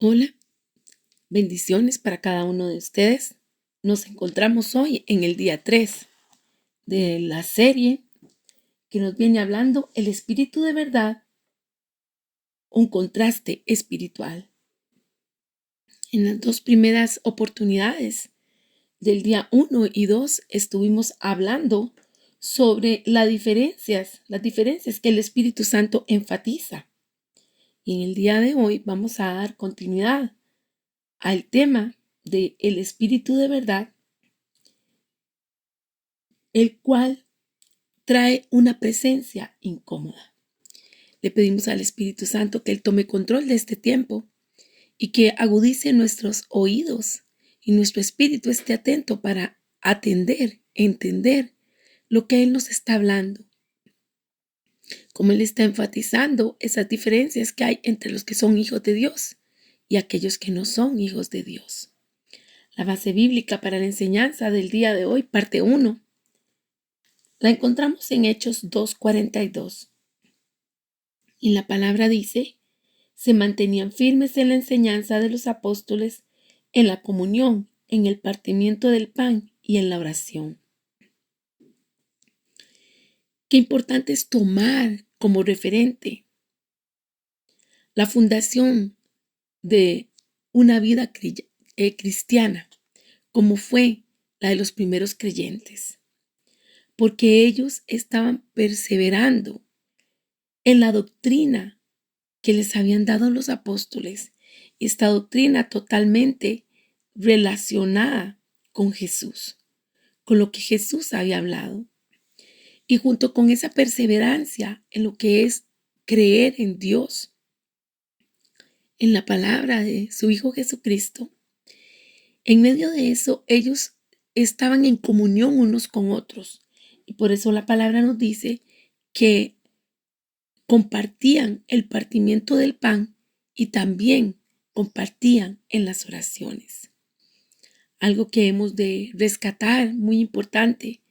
Hola, bendiciones para cada uno de ustedes. Nos encontramos hoy en el día 3 de la serie que nos viene hablando el Espíritu de verdad, un contraste espiritual. En las dos primeras oportunidades del día 1 y 2 estuvimos hablando sobre las diferencias que el Espíritu Santo enfatiza. Y en el día de hoy vamos a dar continuidad al tema de el Espíritu de verdad, el cual trae una presencia incómoda. Le pedimos al Espíritu Santo que Él tome control de este tiempo y que agudice nuestros oídos y nuestro espíritu esté atento para atender, entender lo que Él nos está hablando. Como Él está enfatizando esas diferencias que hay entre los que son hijos de Dios y aquellos que no son hijos de Dios. La base bíblica para la enseñanza del día de hoy, parte 1, la encontramos en Hechos 2:42. Y la palabra dice: se mantenían firmes en la enseñanza de los apóstoles, en la comunión, en el partimiento del pan y en la oración. Qué importante es tomar como referente la fundación de una vida cristiana, como fue la de los primeros creyentes, porque ellos estaban perseverando en la doctrina que les habían dado los apóstoles, esta doctrina totalmente relacionada con Jesús, con lo que Jesús había hablado. Y junto con esa perseverancia en lo que es creer en Dios, en la palabra de su Hijo Jesucristo, en medio de eso ellos estaban en comunión unos con otros. Y por eso la palabra nos dice que compartían el partimiento del pan y también compartían en las oraciones. Algo que hemos de rescatar, muy importante,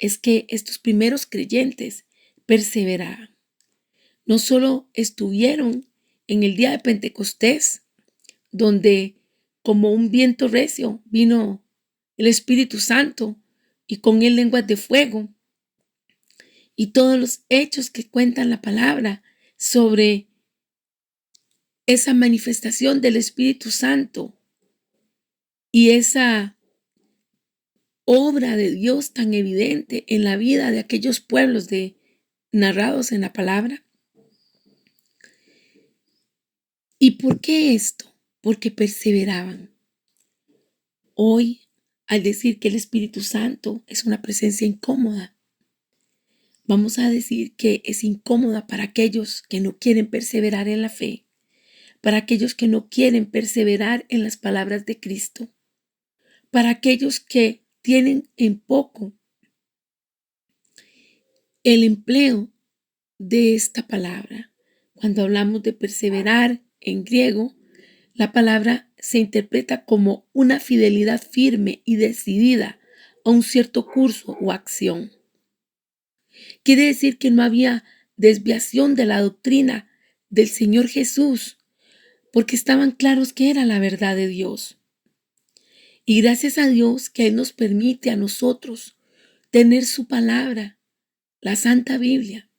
es que estos primeros creyentes perseveraban. No solo estuvieron en el día de Pentecostés, donde como un viento recio vino el Espíritu Santo y con él lenguas de fuego, y todos los hechos que cuentan la palabra sobre esa manifestación del Espíritu Santo y esa obra de Dios tan evidente en la vida de aquellos pueblos narrados en la palabra. ¿Y por qué esto? Porque perseveraban. Hoy, al decir que el Espíritu Santo es una presencia incómoda, vamos a decir que es incómoda para aquellos que no quieren perseverar en la fe, para aquellos que no quieren perseverar en las palabras de Cristo, para aquellos que tienen en poco el empleo de esta palabra. Cuando hablamos de perseverar en griego, la palabra se interpreta como una fidelidad firme y decidida a un cierto curso o acción. Quiere decir que no había desviación de la doctrina del Señor Jesús, porque estaban claros que era la verdad de Dios. Y gracias a Dios que Él nos permite a nosotros tener su palabra, la Santa Biblia,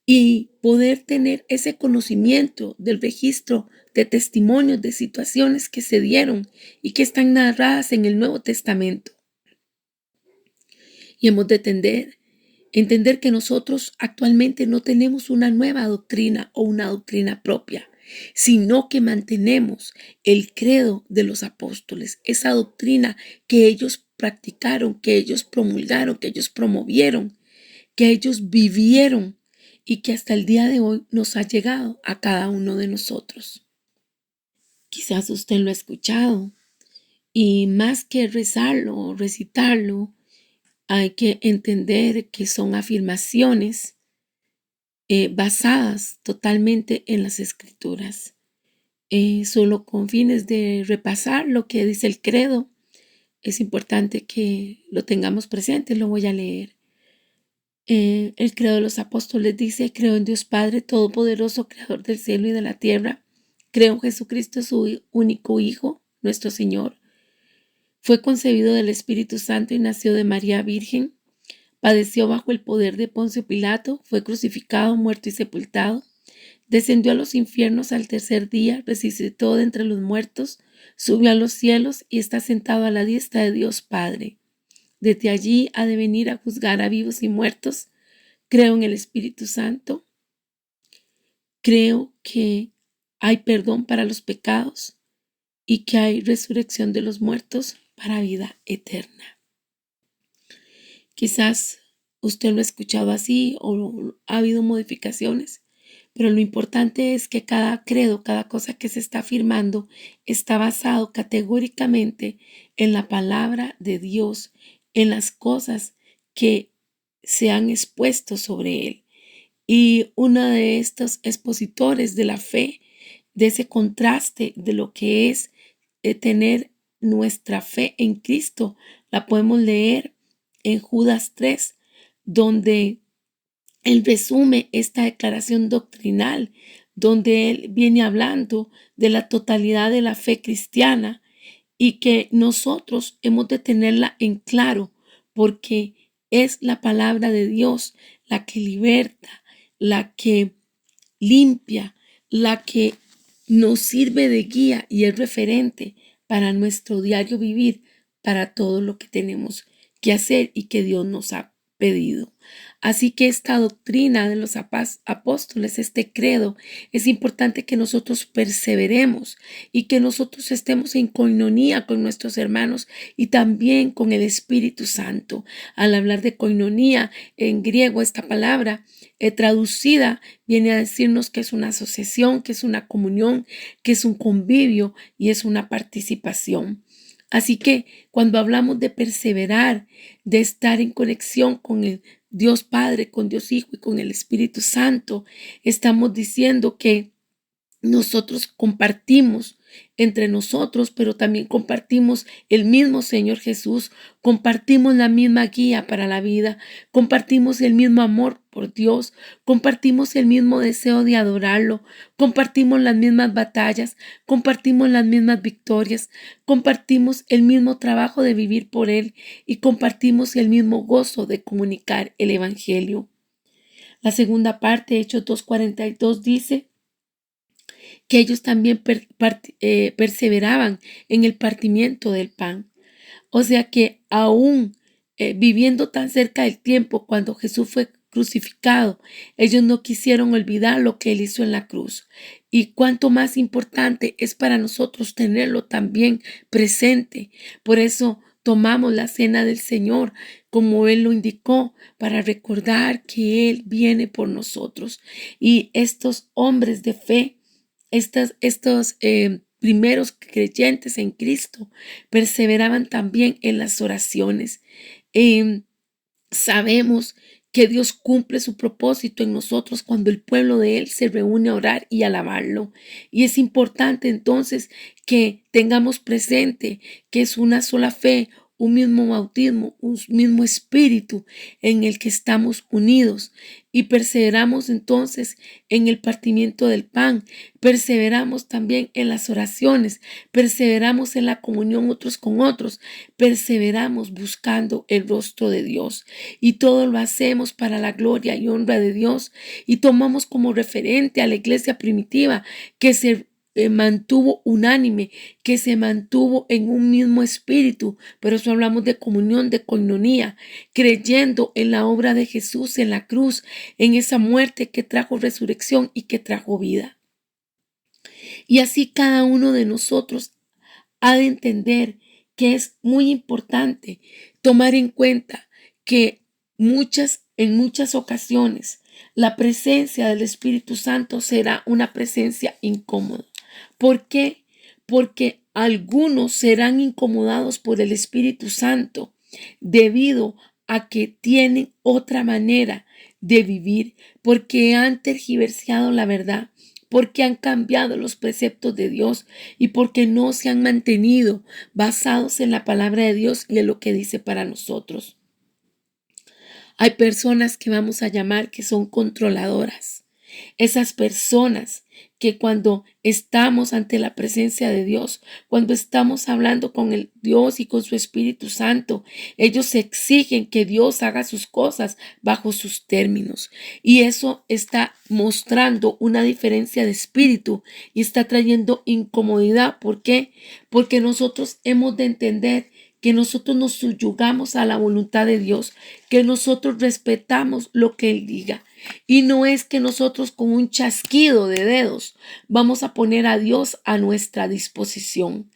y poder tener ese conocimiento del registro de testimonios de situaciones que se dieron y que están narradas en el Nuevo Testamento. Y hemos de entender que nosotros actualmente no tenemos una nueva doctrina o una doctrina propia, sino que mantenemos el credo de los apóstoles, esa doctrina que ellos practicaron, que ellos promulgaron, que ellos promovieron, que ellos vivieron y que hasta el día de hoy nos ha llegado a cada uno de nosotros. Quizás usted lo ha escuchado y más que rezarlo o recitarlo, hay que entender que son afirmaciones basadas totalmente en las Escrituras. Solo con fines de repasar lo que dice el credo, es importante que lo tengamos presente. Lo voy a leer. El credo de los apóstoles dice: creo en Dios Padre Todopoderoso, Creador del cielo y de la tierra, Creo en Jesucristo, su único Hijo, nuestro Señor. Fue concebido del Espíritu Santo y nació de María Virgen. Padeció bajo el poder de Poncio Pilato, fue crucificado, muerto y sepultado. Descendió a los infiernos al tercer día, resucitó de entre los muertos, subió a los cielos y está sentado a la diestra de Dios Padre. Desde allí ha de venir a juzgar a vivos y muertos. Creo en el Espíritu Santo. Creo que hay perdón para los pecados y que hay resurrección de los muertos para vida eterna. Quizás usted lo ha escuchado así o ha habido modificaciones, pero lo importante es que cada credo, cada cosa que se está afirmando, está basado categóricamente en la palabra de Dios, en las cosas que se han expuesto sobre él. Y uno de estos expositores de la fe, de ese contraste de lo que es tener nuestra fe en Cristo, la podemos leer en Judas 3, donde él resume esta declaración doctrinal, donde él viene hablando de la totalidad de la fe cristiana y que nosotros hemos de tenerla en claro, porque es la palabra de Dios la que liberta, la que limpia, la que nos sirve de guía y es referente para nuestro diario vivir, para todo lo que tenemos que hacer y que Dios nos ha pedido. Así que esta doctrina de los apóstoles, este credo, es importante que nosotros perseveremos y que nosotros estemos en coinonía con nuestros hermanos y también con el Espíritu Santo. Al hablar de coinonía, en griego esta palabra traducida viene a decirnos que es una asociación, que es una comunión, que es un convivio y es una participación. Así que cuando hablamos de perseverar, de estar en conexión con el Dios Padre, con Dios Hijo y con el Espíritu Santo, estamos diciendo que nosotros compartimos entre nosotros, pero también compartimos el mismo Señor Jesús, compartimos la misma guía para la vida, compartimos el mismo amor por Dios, compartimos el mismo deseo de adorarlo, compartimos las mismas batallas, compartimos las mismas victorias, compartimos el mismo trabajo de vivir por Él y compartimos el mismo gozo de comunicar el Evangelio. La segunda parte, Hechos 2:42, dice que ellos también perseveraban en el partimiento del pan. O sea que aún viviendo tan cerca del tiempo cuando Jesús fue crucificado, ellos no quisieron olvidar lo que Él hizo en la cruz. Y cuánto más importante es para nosotros tenerlo también presente. Por eso tomamos la cena del Señor como Él lo indicó, para recordar que Él viene por nosotros. Y estos hombres de fe, estos primeros creyentes en Cristo perseveraban también en las oraciones. Sabemos que Dios cumple su propósito en nosotros cuando el pueblo de Él se reúne a orar y alabarlo. Y es importante entonces que tengamos presente que es una sola fe, un mismo bautismo, un mismo espíritu en el que estamos unidos y perseveramos entonces en el partimiento del pan, perseveramos también en las oraciones, perseveramos en la comunión otros con otros, perseveramos buscando el rostro de Dios y todo lo hacemos para la gloria y honra de Dios y tomamos como referente a la iglesia primitiva que se mantuvo unánime, que se mantuvo en un mismo espíritu. Por eso hablamos de comunión, de coinonía, creyendo en la obra de Jesús en la cruz, en esa muerte que trajo resurrección y que trajo vida. Y así cada uno de nosotros ha de entender que es muy importante tomar en cuenta que en muchas ocasiones la presencia del Espíritu Santo será una presencia incómoda. ¿Por qué? Porque algunos serán incomodados por el Espíritu Santo debido a que tienen otra manera de vivir, porque han tergiversado la verdad, porque han cambiado los preceptos de Dios y porque no se han mantenido basados en la palabra de Dios y en lo que dice para nosotros. Hay personas que vamos a llamar que son controladoras. Esas personas que cuando estamos ante la presencia de Dios, cuando estamos hablando con el Dios y con su Espíritu Santo, ellos exigen que Dios haga sus cosas bajo sus términos. Y eso está mostrando una diferencia de espíritu y está trayendo incomodidad. ¿Por qué? Porque nosotros hemos de entender que nosotros nos subyugamos a la voluntad de Dios, que nosotros respetamos lo que Él diga. Y no es que nosotros con un chasquido de dedos vamos a poner a Dios a nuestra disposición.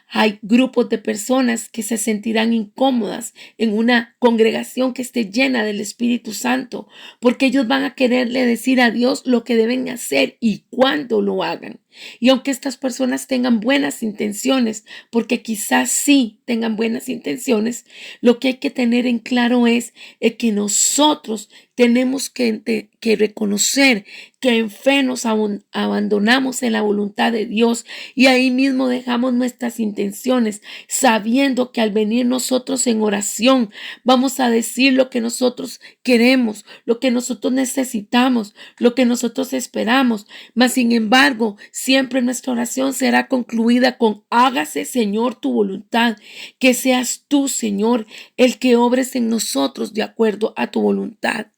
Hay grupos de personas que se sentirán incómodas en una congregación que esté llena del Espíritu Santo, porque ellos van a quererle decir a Dios lo que deben hacer y cuándo lo hagan. Y aunque estas personas tengan buenas intenciones, porque quizás sí tengan buenas intenciones, lo que hay que tener en claro es que nosotros tenemos que reconocer que en fe nos abandonamos en la voluntad de Dios y ahí mismo dejamos nuestras intenciones, sabiendo que al venir nosotros en oración vamos a decir lo que nosotros queremos, lo que nosotros necesitamos, lo que nosotros esperamos. Mas sin embargo, siempre nuestra oración será concluida con: hágase, Señor, tu voluntad, que seas tú, Señor, el que obres en nosotros de acuerdo a tu voluntad.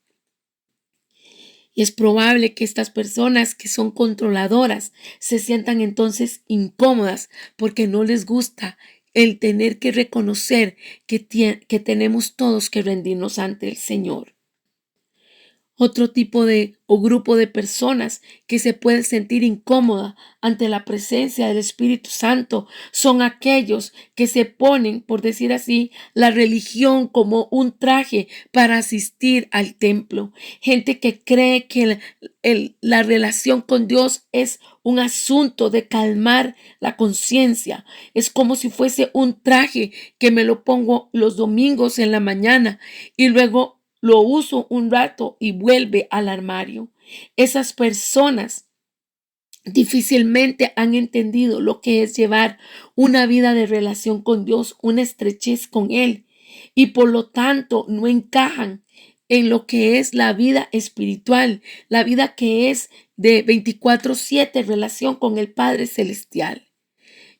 Y es probable que estas personas que son controladoras se sientan entonces incómodas porque no les gusta el tener que reconocer que tenemos todos que rendirnos ante el Señor. Otro tipo de o grupo de personas que se puede sentir incómoda ante la presencia del Espíritu Santo son aquellos que se ponen, por decir así, la religión como un traje para asistir al templo. Gente que cree que la relación con Dios es un asunto de calmar la conciencia. Es como si fuese un traje que me lo pongo los domingos en la mañana y luego lo uso un rato y vuelve al armario. Esas personas difícilmente han entendido lo que es llevar una vida de relación con Dios, una estrechez con Él, y por lo tanto no encajan en lo que es la vida espiritual, la vida que es de 24/7 relación con el Padre Celestial.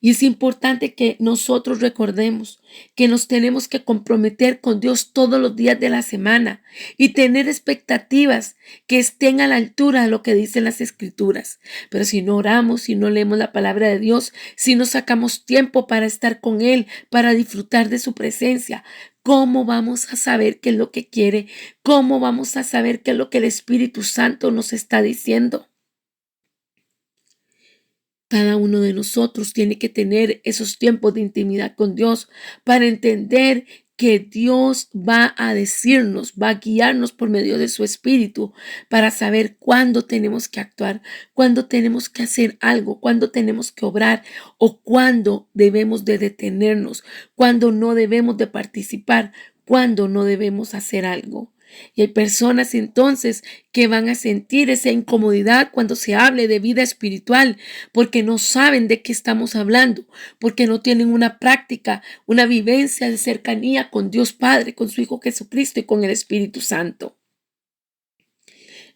Y es importante que nosotros recordemos que nos tenemos que comprometer con Dios todos los días de la semana y tener expectativas que estén a la altura de lo que dicen las Escrituras. Pero si no oramos, si no leemos la palabra de Dios, si no sacamos tiempo para estar con Él, para disfrutar de su presencia, ¿cómo vamos a saber qué es lo que quiere? ¿Cómo vamos a saber qué es lo que el Espíritu Santo nos está diciendo? Cada uno de nosotros tiene que tener esos tiempos de intimidad con Dios para entender que Dios va a decirnos, va a guiarnos por medio de su Espíritu para saber cuándo tenemos que actuar, cuándo tenemos que hacer algo, cuándo tenemos que obrar o cuándo debemos de detenernos, cuándo no debemos de participar, cuándo no debemos hacer algo. Y hay personas entonces que van a sentir esa incomodidad cuando se hable de vida espiritual, porque no saben de qué estamos hablando, porque no tienen una práctica, una vivencia de cercanía con Dios Padre, con su Hijo Jesucristo y con el Espíritu Santo.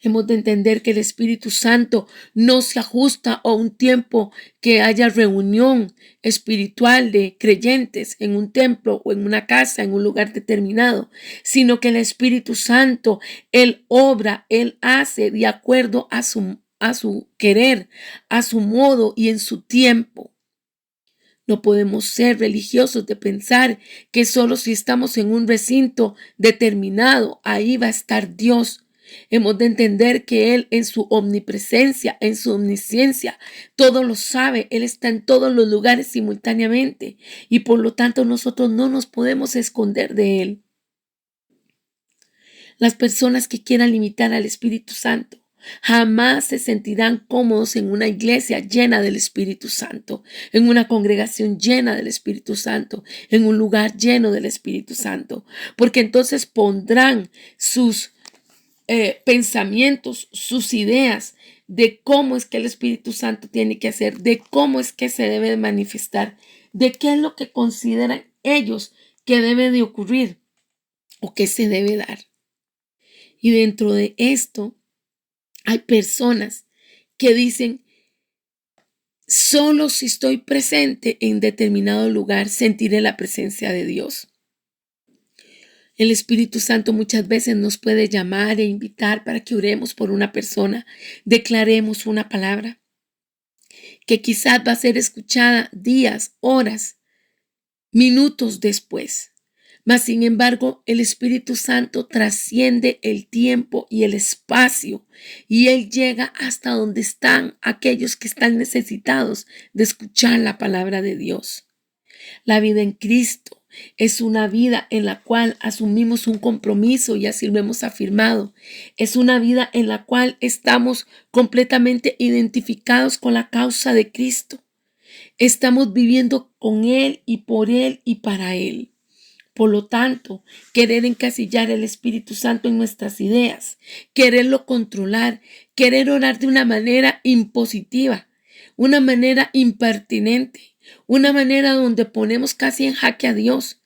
Hemos de entender que el Espíritu Santo no se ajusta a un tiempo que haya reunión espiritual de creyentes en un templo o en una casa, en un lugar determinado, sino que el Espíritu Santo, Él obra, Él hace de acuerdo a su querer, a su modo y en su tiempo. No podemos ser religiosos de pensar que solo si estamos en un recinto determinado, ahí va a estar Dios. Hemos de entender que Él en su omnipresencia, en su omnisciencia, todo lo sabe. Él está en todos los lugares simultáneamente y por lo tanto nosotros no nos podemos esconder de Él. Las personas que quieran limitar al Espíritu Santo jamás se sentirán cómodos en una iglesia llena del Espíritu Santo, en una congregación llena del Espíritu Santo, en un lugar lleno del Espíritu Santo, porque entonces pondrán sus pensamientos, sus ideas de cómo es que el Espíritu Santo tiene que hacer, de cómo es que se debe manifestar, de qué es lo que consideran ellos que debe de ocurrir o que se debe dar. Y dentro de esto hay personas que dicen Solo si estoy presente en determinado lugar sentiré la presencia de Dios. El Espíritu Santo muchas veces nos puede llamar e invitar para que oremos por una persona, declaremos una palabra que quizás va a ser escuchada días, horas, minutos después. Mas, sin embargo, el Espíritu Santo trasciende el tiempo y el espacio, y Él llega hasta donde están aquellos que están necesitados de escuchar la palabra de Dios. La vida en Cristo es una vida en la cual asumimos un compromiso y así lo hemos afirmado. Es una vida en la cual estamos completamente identificados con la causa de Cristo. Estamos viviendo con Él y por Él y para Él. Por lo tanto, querer encasillar el Espíritu Santo en nuestras ideas, quererlo controlar, querer orar de una manera impositiva, una manera impertinente, una manera donde ponemos casi en jaque a Dios,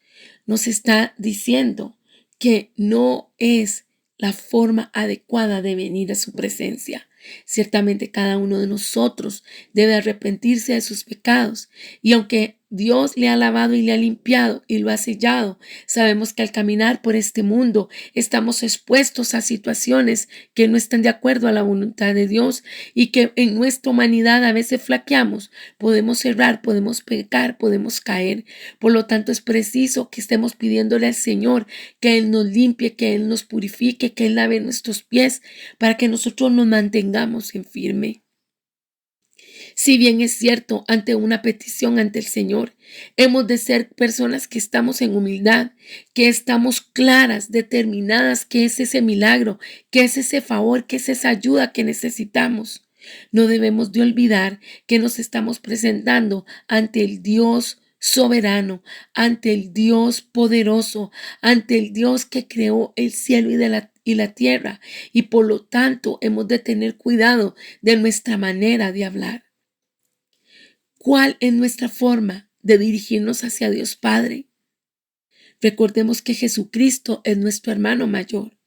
nos está diciendo que no es la forma adecuada de venir a su presencia. Ciertamente cada uno de nosotros debe arrepentirse de sus pecados, y aunque Dios le ha lavado y le ha limpiado y lo ha sellado, sabemos que al caminar por este mundo estamos expuestos a situaciones que no están de acuerdo a la voluntad de Dios, y que en nuestra humanidad a veces flaqueamos, podemos errar, podemos pecar, podemos caer. Por lo tanto, es preciso que estemos pidiéndole al Señor que Él nos limpie, que Él nos purifique, que Él lave nuestros pies para que nosotros nos mantengamos en firme. Si bien es cierto, ante una petición ante el Señor, hemos de ser personas que estamos en humildad, que estamos claras, determinadas, que es ese milagro, que es ese favor, que es esa ayuda que necesitamos. No debemos de olvidar que nos estamos presentando ante el Dios soberano, ante el Dios poderoso, ante el Dios que creó el cielo y la tierra, y por lo tanto hemos de tener cuidado de nuestra manera de hablar. ¿Cuál es nuestra forma de dirigirnos hacia Dios Padre? Recordemos que Jesucristo es nuestro hermano mayor,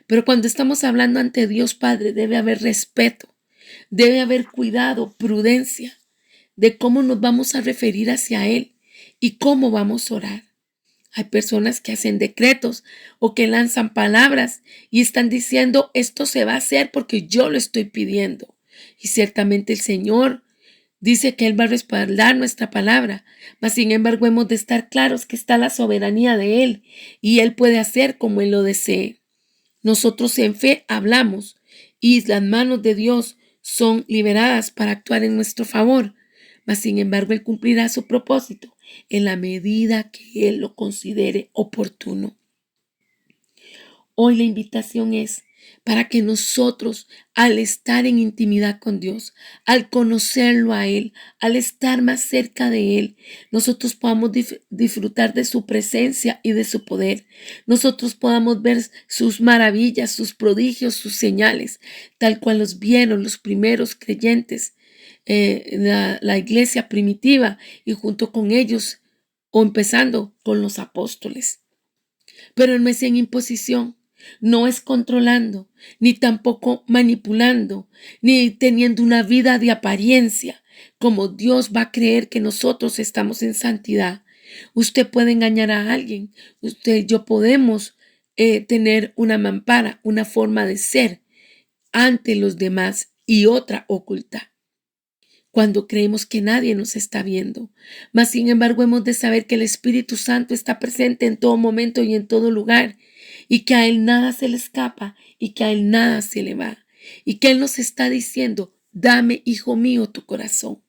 pero cuando estamos hablando ante Dios Padre debe haber respeto, debe haber cuidado, prudencia de cómo nos vamos a referir hacia Él y cómo vamos a orar. Hay personas que hacen decretos o que lanzan palabras y están diciendo esto se va a hacer porque yo lo estoy pidiendo. Y ciertamente el Señor dice que Él va a respaldar nuestra palabra, mas sin embargo hemos de estar claros que está la soberanía de Él y Él puede hacer como Él lo desee. Nosotros en fe hablamos y las manos de Dios son liberadas para actuar en nuestro favor, mas sin embargo Él cumplirá su propósito en la medida que Él lo considere oportuno. Hoy la invitación es para que nosotros, al estar en intimidad con Dios, al conocerlo a Él, al estar más cerca de Él, nosotros podamos disfrutar de su presencia y de su poder. Nosotros podamos ver sus maravillas, sus prodigios, sus señales, tal cual los vieron los primeros creyentes, la iglesia primitiva, y junto con ellos, o empezando con los apóstoles. Pero no es en imposición, no es controlando, ni tampoco manipulando, ni teniendo una vida de apariencia, como Dios va a creer que nosotros estamos en santidad. Usted puede engañar a alguien, usted y yo podemos tener una mampara, una forma de ser ante los demás y otra oculta, cuando creemos que nadie nos está viendo. Mas, sin embargo, hemos de saber que el Espíritu Santo está presente en todo momento y en todo lugar, y que a Él nada se le escapa y que a Él nada se le va, y que Él nos está diciendo: dame, hijo mío, tu corazón.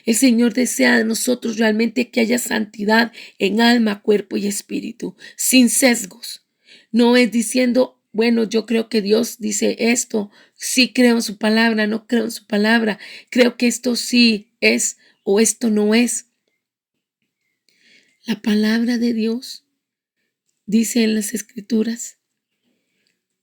El Señor desea de nosotros realmente que haya santidad en alma, cuerpo y espíritu, sin sesgos. No es diciendo, bueno, yo creo que Dios dice esto, sí creo en su palabra, no creo en su palabra, creo que esto sí es o esto no es. La palabra de Dios dice en las Escrituras,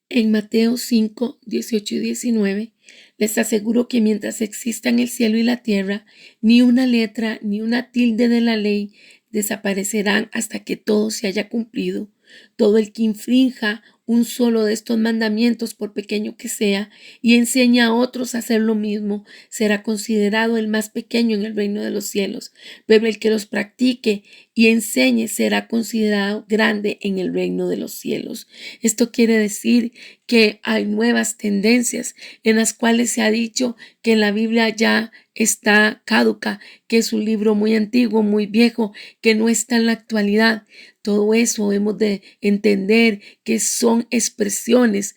en Mateo 5, 18 y 19, les aseguro que mientras existan el cielo y la tierra, ni una letra ni una tilde de la ley desaparecerán hasta que todo se haya cumplido. Todo el que infrinja un solo de estos mandamientos, por pequeño que sea, y enseña a otros a hacer lo mismo, será considerado el más pequeño en el reino de los cielos. Pero el que los practique y enseñe será considerado grande en el reino de los cielos. Esto quiere decir que hay nuevas tendencias en las cuales se ha dicho que la Biblia ya está caduca, que es un libro muy antiguo, muy viejo, que no está en la actualidad. Todo eso hemos de entender que son expresiones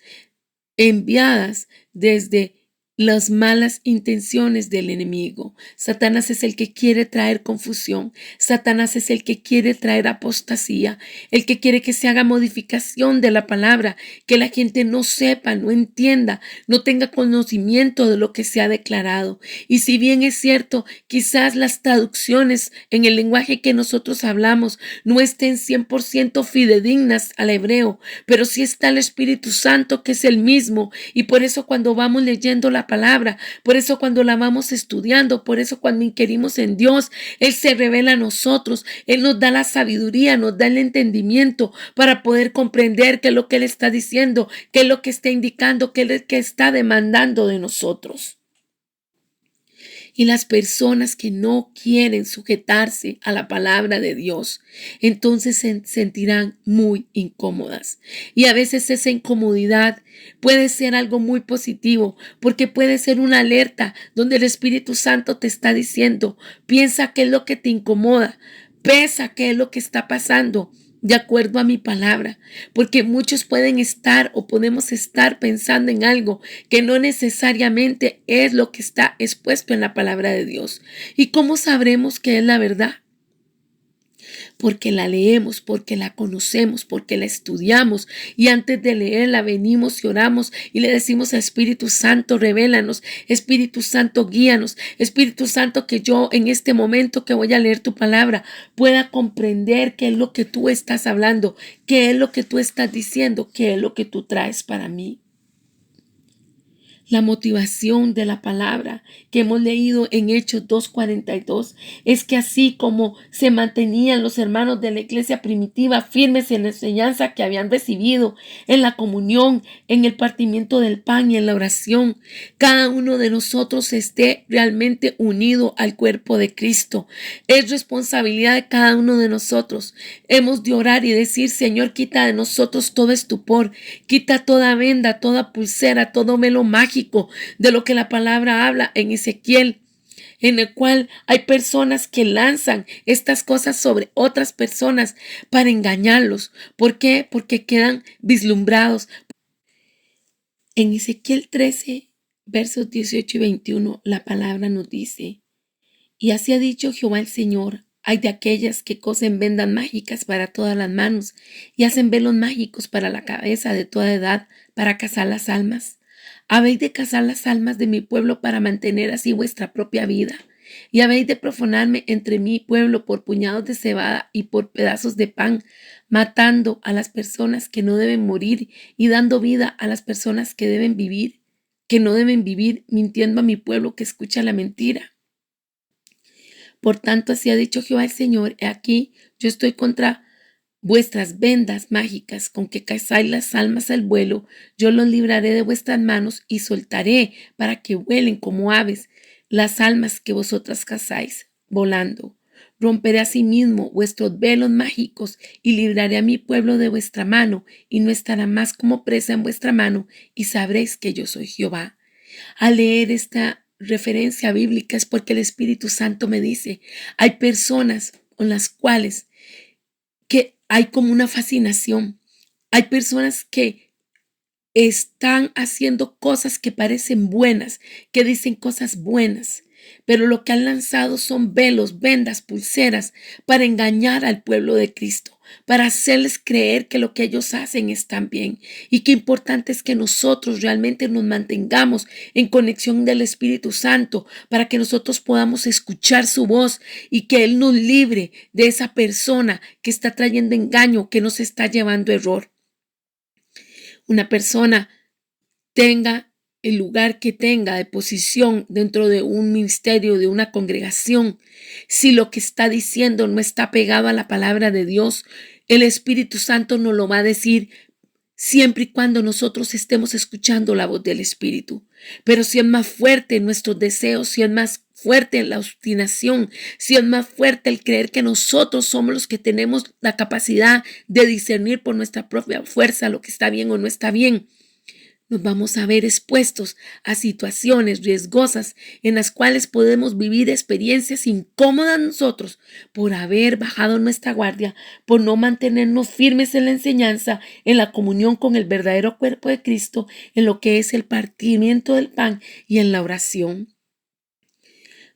enviadas desde las malas intenciones del enemigo. Satanás es el que quiere traer confusión. Satanás es el que quiere traer apostasía, el que quiere que se haga modificación de la palabra, que la gente no sepa, no entienda, no tenga conocimiento de lo que se ha declarado. Y si bien es cierto, quizás las traducciones en el lenguaje que nosotros hablamos no estén 100% fidedignas al hebreo, pero sí está el Espíritu Santo, que es el mismo. Y por eso cuando vamos leyendo la palabra, por eso cuando la vamos estudiando, por eso cuando inquirimos en Dios, Él se revela a nosotros, Él nos da la sabiduría, nos da el entendimiento para poder comprender qué es lo que Él está diciendo, qué es lo que está indicando, qué es lo que está demandando de nosotros. Y las personas que no quieren sujetarse a la palabra de Dios, entonces se sentirán muy incómodas. Y a veces esa incomodidad puede ser algo muy positivo, porque puede ser una alerta donde el Espíritu Santo te está diciendo, piensa qué es lo que te incomoda, pesa qué es lo que está pasando, de acuerdo a mi palabra, porque muchos pueden estar o podemos estar pensando en algo que no necesariamente es lo que está expuesto en la palabra de Dios. ¿Y cómo sabremos que es la verdad? Porque la leemos, porque la conocemos, porque la estudiamos, y antes de leerla venimos y oramos y le decimos a Espíritu Santo, revélanos, Espíritu Santo, guíanos, Espíritu Santo, que yo en este momento que voy a leer tu palabra pueda comprender qué es lo que tú estás hablando, qué es lo que tú estás diciendo, qué es lo que tú traes para mí. La motivación de la palabra que hemos leído en Hechos 2:42 es que así como se mantenían los hermanos de la iglesia primitiva firmes en la enseñanza que habían recibido, en la comunión, en el partimiento del pan y en la oración, cada uno de nosotros esté realmente unido al cuerpo de Cristo. Es responsabilidad de cada uno de nosotros. Hemos de orar y decir, Señor, quita de nosotros todo estupor, quita toda venda, toda pulsera, todo velo mágico de lo que la palabra habla en Ezequiel, en el cual hay personas que lanzan estas cosas sobre otras personas para engañarlos. ¿Por qué? Porque quedan vislumbrados. En Ezequiel 13, versos 18 y 21, la palabra nos dice, y así ha dicho Jehová el Señor, hay de aquellas que cosen vendas mágicas para todas las manos y hacen velos mágicos para la cabeza de toda edad para cazar las almas. Habéis de cazar las almas de mi pueblo para mantener así vuestra propia vida. Y habéis de profanarme entre mi pueblo por puñados de cebada y por pedazos de pan, matando a las personas que no deben morir y dando vida a las personas que deben vivir, que no deben vivir, mintiendo a mi pueblo que escucha la mentira. Por tanto, así ha dicho Jehová el Señor, he aquí, yo estoy contra vuestras vendas mágicas con que cazáis las almas al vuelo, yo los libraré de vuestras manos y soltaré para que vuelen como aves las almas que vosotras cazáis, volando. Romperé asimismo vuestros velos mágicos y libraré a mi pueblo de vuestra mano, y no estará más como presa en vuestra mano, y sabréis que yo soy Jehová. Al leer esta referencia bíblica es porque el Espíritu Santo me dice, hay personas con las cuales que hay como una fascinación. Hay personas que están haciendo cosas que parecen buenas, que dicen cosas buenas, pero lo que han lanzado son velos, vendas, pulseras para engañar al pueblo de Cristo, para hacerles creer que lo que ellos hacen está bien. Y qué importante es que nosotros realmente nos mantengamos en conexión del Espíritu Santo para que nosotros podamos escuchar su voz y que Él nos libre de esa persona que está trayendo engaño, que nos está llevando error. Una persona tenga el lugar que tenga de posición dentro de un ministerio, de una congregación, si lo que está diciendo no está pegado a la palabra de Dios, el Espíritu Santo nos lo va a decir siempre y cuando nosotros estemos escuchando la voz del Espíritu. Pero si es más fuerte nuestros deseos, si es más fuerte la obstinación, si es más fuerte el creer que nosotros somos los que tenemos la capacidad de discernir por nuestra propia fuerza lo que está bien o no está bien, nos vamos a ver expuestos a situaciones riesgosas en las cuales podemos vivir experiencias incómodas nosotros por haber bajado nuestra guardia, por no mantenernos firmes en la enseñanza, en la comunión con el verdadero cuerpo de Cristo, en lo que es el partimiento del pan y en la oración.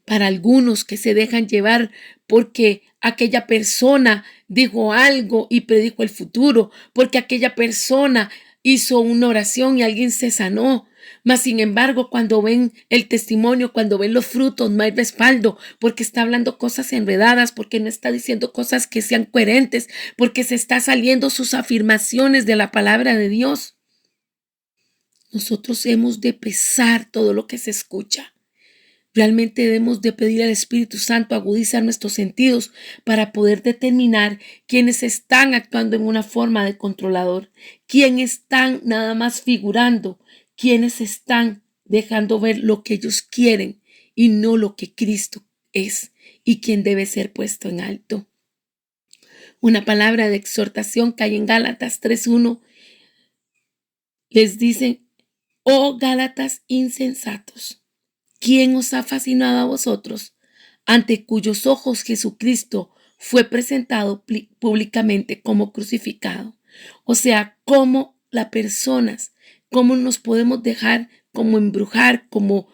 Para algunos que se dejan llevar porque aquella persona dijo algo y predijo el futuro, porque aquella persona hizo una oración y alguien se sanó. Mas, sin embargo, cuando ven el testimonio, cuando ven los frutos, no hay respaldo, porque está hablando cosas enredadas, porque no está diciendo cosas que sean coherentes, porque se está saliendo sus afirmaciones de la palabra de Dios. Nosotros hemos de pesar todo lo que se escucha. Realmente debemos de pedir al Espíritu Santo agudizar nuestros sentidos para poder determinar quiénes están actuando en una forma de controlador, quiénes están nada más figurando, quiénes están dejando ver lo que ellos quieren y no lo que Cristo es y quién debe ser puesto en alto. Una palabra de exhortación que hay en Gálatas 3:1 les dice: oh Gálatas insensatos, ¿quién os ha fascinado a vosotros, ante cuyos ojos Jesucristo fue presentado públicamente como crucificado? O sea, cómo las personas, cómo nos podemos dejar como embrujar, como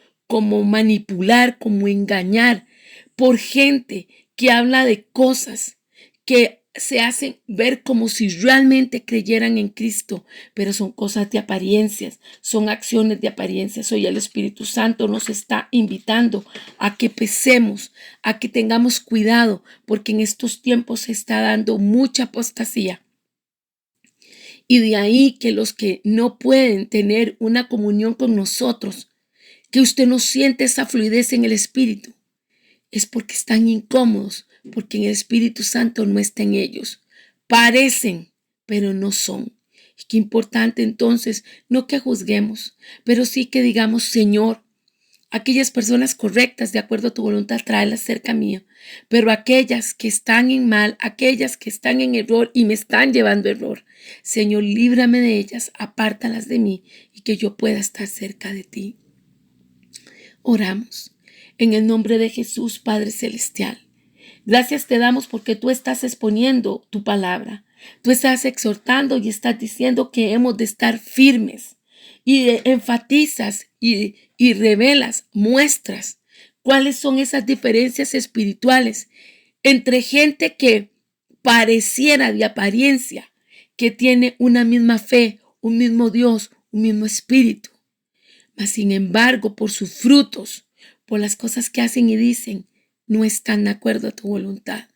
manipular, como engañar por gente que habla de cosas que se hacen ver como si realmente creyeran en Cristo, pero son cosas de apariencias, son acciones de apariencias. Hoy el Espíritu Santo nos está invitando a que pesemos, a que tengamos cuidado, porque en estos tiempos se está dando mucha apostasía. Y de ahí que los que no pueden tener una comunión con nosotros, que usted no siente esa fluidez en el Espíritu, es porque están incómodos, porque el Espíritu Santo no está en ellos. Parecen, pero no son. Y qué importante entonces, no que juzguemos, pero sí que digamos: Señor, aquellas personas correctas de acuerdo a tu voluntad, tráelas cerca mío, pero aquellas que están en mal, aquellas que están en error y me están llevando error, Señor, líbrame de ellas, apártalas de mí y que yo pueda estar cerca de ti. Oramos. En el nombre de Jesús, Padre Celestial, gracias te damos porque tú estás exponiendo tu palabra. Tú estás exhortando y estás diciendo que hemos de estar firmes. Y enfatizas y revelas, muestras cuáles son esas diferencias espirituales entre gente que pareciera de apariencia que tiene una misma fe, un mismo Dios, un mismo espíritu. Mas, sin embargo, por sus frutos, por las cosas que hacen y dicen, no están de acuerdo a tu voluntad.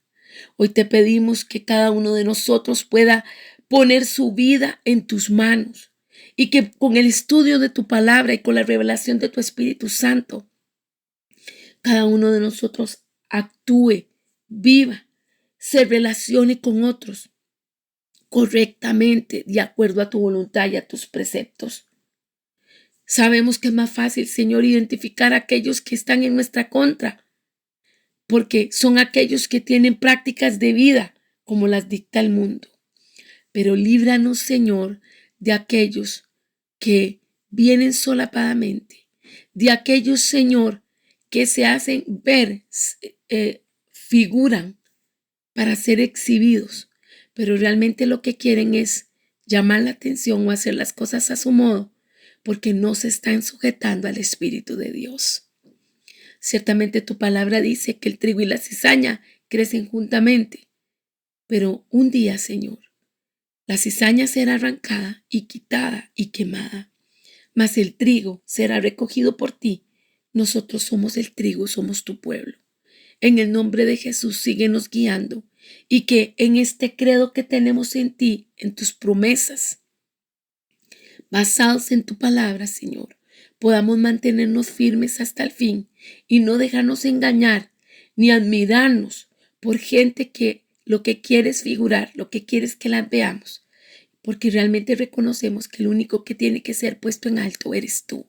Hoy te pedimos que cada uno de nosotros pueda poner su vida en tus manos y que con el estudio de tu palabra y con la revelación de tu Espíritu Santo, cada uno de nosotros actúe, viva, se relacione con otros correctamente, de acuerdo a tu voluntad y a tus preceptos. Sabemos que es más fácil, Señor, identificar a aquellos que están en nuestra contra, porque son aquellos que tienen prácticas de vida como las dicta el mundo. Pero líbranos, Señor, de aquellos que vienen solapadamente, de aquellos, Señor, que se hacen ver, figuran para ser exhibidos, pero realmente lo que quieren es llamar la atención o hacer las cosas a su modo, porque no se están sujetando al Espíritu de Dios. Ciertamente tu palabra dice que el trigo y la cizaña crecen juntamente, pero un día, Señor, la cizaña será arrancada y quitada y quemada, mas el trigo será recogido por ti. Nosotros somos el trigo, somos tu pueblo. En el nombre de Jesús, síguenos guiando y que en este credo que tenemos en ti, en tus promesas, basados en tu palabra, Señor, podamos mantenernos firmes hasta el fin y no dejarnos engañar ni admirarnos por gente que lo que quiere es figurar, lo que quiere es que las veamos. porque realmente reconocemos que el único que tiene que ser puesto en alto eres tú.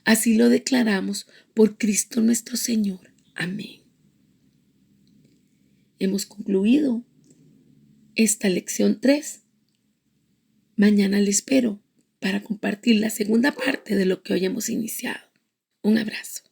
Así lo declaramos por Cristo nuestro Señor. Amén. Hemos concluido esta lección 3. Mañana le espero para compartir la segunda parte de lo que hoy hemos iniciado. Un abrazo.